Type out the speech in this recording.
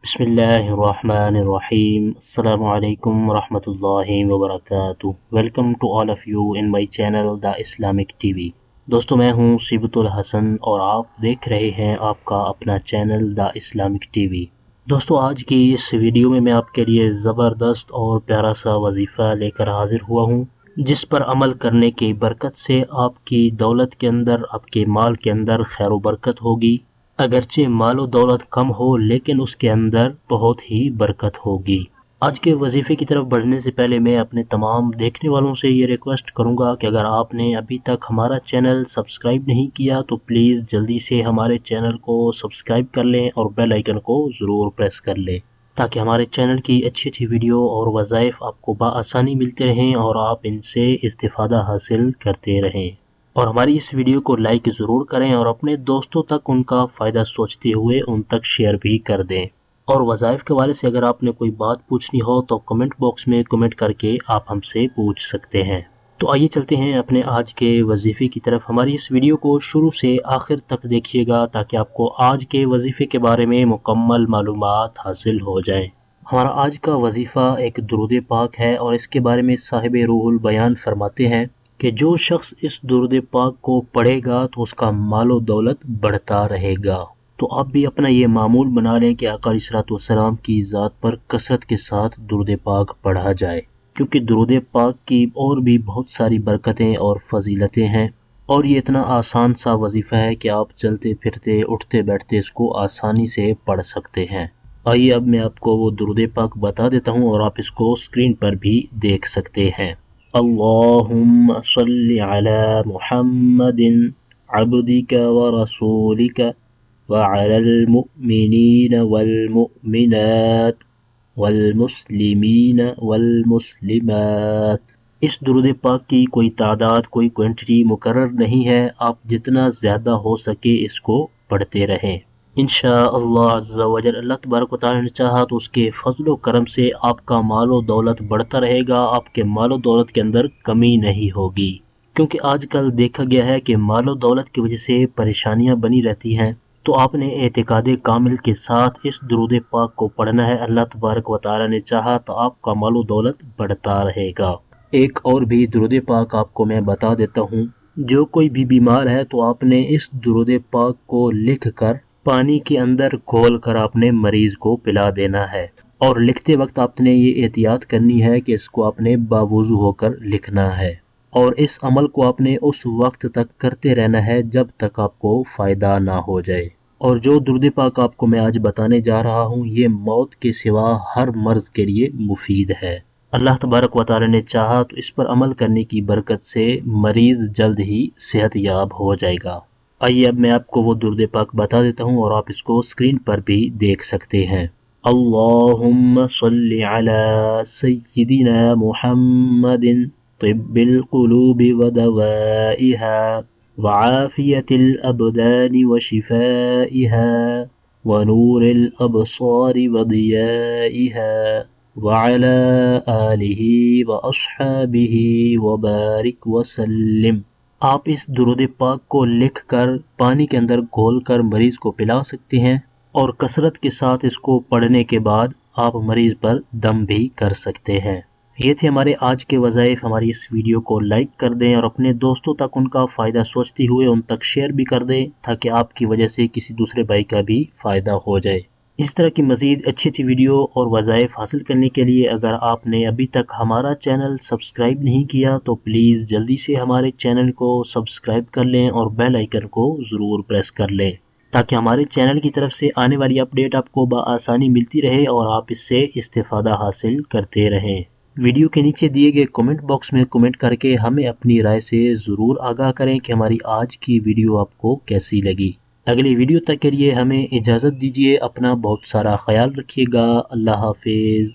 بسم اللہ الرحمن الرحیم السلام علیکم ورحمۃ اللہ وبرکاتہ۔ Welcome to all of you in my channel the Islamic TV. دوستو میں ہوں صیبۃ الحسن اور آپ دیکھ رہے ہیں آپ کا اپنا channel the Islamic TV. دوستو آج کی اس ویڈیو میں آپ کے لیے زبردست اور پیارا سا وظیفہ لے کر حاضر ہوا ہوں، جس پر عمل کرنے کی برکت سے آپ کی دولت کے اندر، آپ کے مال کے اندر خیر و برکت ہوگی۔ اگرچہ مال و دولت کم ہو لیکن اس کے اندر بہت ہی برکت ہوگی۔ آج کے وظیفے کی طرف بڑھنے سے پہلے میں اپنے تمام دیکھنے والوں سے یہ ریکویسٹ کروں گا کہ اگر آپ نے ابھی تک ہمارا چینل سبسکرائب نہیں کیا تو پلیز جلدی سے ہمارے چینل کو سبسکرائب کر لیں اور بیل آئیکن کو ضرور پریس کر لیں، تاکہ ہمارے چینل کی اچھی اچھی ویڈیو اور وظائف آپ کو بآسانی ملتے رہیں اور آپ ان سے استفادہ حاصل کرتے رہیں۔ اور ہماری اس ویڈیو کو لائک ضرور کریں اور اپنے دوستوں تک ان کا فائدہ سوچتے ہوئے ان تک شیئر بھی کر دیں۔ اور وظائف کے حوالے سے اگر آپ نے کوئی بات پوچھنی ہو تو کمنٹ باکس میں کمنٹ کر کے آپ ہم سے پوچھ سکتے ہیں۔ تو آئیے چلتے ہیں اپنے آج کے وظیفے کی طرف۔ ہماری اس ویڈیو کو شروع سے آخر تک دیکھیے گا تاکہ آپ کو آج کے وظیفے کے بارے میں مکمل معلومات حاصل ہو جائیں۔ ہمارا آج کا وظیفہ ایک درود پاک ہے اور اس کے بارے میں صاحب روح البیان فرماتے ہیں کہ جو شخص اس درود پاک کو پڑھے گا تو اس کا مال و دولت بڑھتا رہے گا۔ تو آپ بھی اپنا یہ معمول بنا لیں کہ آقا علیہ الصلوۃ والسلام کی ذات پر کثرت کے ساتھ درود پاک پڑھا جائے، کیونکہ درود پاک کی اور بھی بہت ساری برکتیں اور فضیلتیں ہیں، اور یہ اتنا آسان سا وظیفہ ہے کہ آپ چلتے پھرتے اٹھتے بیٹھتے اس کو آسانی سے پڑھ سکتے ہیں۔ آئیے اب میں آپ کو وہ درود پاک بتا دیتا ہوں اور آپ اس کو اسکرین پر بھی دیکھ سکتے ہیں۔ اللہم صل علی محمد عبدک ورسولک وعلی المؤمنین والمؤمنات والمسلمین والمسلمات۔ اس درود پاک کی کوئی تعداد، کوئی کوانٹٹی مقرر نہیں ہے، آپ جتنا زیادہ ہو سکے اس کو پڑھتے رہیں۔ انشاءاللہ عز و جل اللہ تبارک و تعالی نے چاہا تو اس کے فضل و کرم سے آپ کا مال و دولت بڑھتا رہے گا، آپ کے مال و دولت کے اندر کمی نہیں ہوگی، کیونکہ آج کل دیکھا گیا ہے کہ مال و دولت کی وجہ سے پریشانیاں بنی رہتی ہیں۔ تو آپ نے اعتقاد کامل کے ساتھ اس درود پاک کو پڑھنا ہے، اللہ تبارک و تعالی نے چاہا تو آپ کا مال و دولت بڑھتا رہے گا۔ ایک اور بھی درود پاک آپ کو میں بتا دیتا ہوں، جو کوئی بھی بیمار ہے تو آپ نے اس درود پاک کو لکھ کر پانی کے اندر گھول کر اپنے مریض کو پلا دینا ہے، اور لکھتے وقت آپ نے یہ احتیاط کرنی ہے کہ اس کو آپ نے باوضو ہو کر لکھنا ہے، اور اس عمل کو آپ نے اس وقت تک کرتے رہنا ہے جب تک آپ کو فائدہ نہ ہو جائے۔ اور جو درود پاک آپ کو میں آج بتانے جا رہا ہوں یہ موت کے سوا ہر مرض کے لیے مفید ہے۔ اللہ تبارک و تعالی نے چاہا تو اس پر عمل کرنے کی برکت سے مریض جلد ہی صحت یاب ہو جائے گا۔ آئیے اب میں آپ کو وہ درود پاک بتا دیتا ہوں اور آپ اس کو اسکرین پر بھی دیکھ سکتے ہیں۔ اللہم صل علی سیدنا محمد طب القلوب ودوائها وعافیت الابدان وشفائها ونور الابصار وضیائها وعلى آلہ واصحابہ وبارک وسلم۔ آپ اس درود پاک کو لکھ کر پانی کے اندر گھول کر مریض کو پلا سکتے ہیں، اور کثرت کے ساتھ اس کو پڑھنے کے بعد آپ مریض پر دم بھی کر سکتے ہیں۔ یہ تھے ہمارے آج کے وظائف۔ ہماری اس ویڈیو کو لائک کر دیں اور اپنے دوستوں تک ان کا فائدہ سوچتے ہوئے ان تک شیئر بھی کر دیں، تاکہ آپ کی وجہ سے کسی دوسرے بھائی کا بھی فائدہ ہو جائے۔ اس طرح کی مزید اچھی اچھی ویڈیو اور وظائف حاصل کرنے کے لیے اگر آپ نے ابھی تک ہمارا چینل سبسکرائب نہیں کیا تو پلیز جلدی سے ہمارے چینل کو سبسکرائب کر لیں اور بیل آئیکن کو ضرور پریس کر لیں، تاکہ ہمارے چینل کی طرف سے آنے والی اپڈیٹ آپ کو بآسانی ملتی رہے اور آپ اس سے استفادہ حاصل کرتے رہیں۔ ویڈیو کے نیچے دیے گئے کمنٹ باکس میں کمنٹ کر کے ہمیں اپنی رائے سے ضرور آگاہ کریں کہ ہماری آج کی ویڈیو آپ کو کیسی لگی۔ اگلی ویڈیو تک کے لیے ہمیں اجازت دیجیے، اپنا بہت سارا خیال رکھیے گا۔ اللہ حافظ۔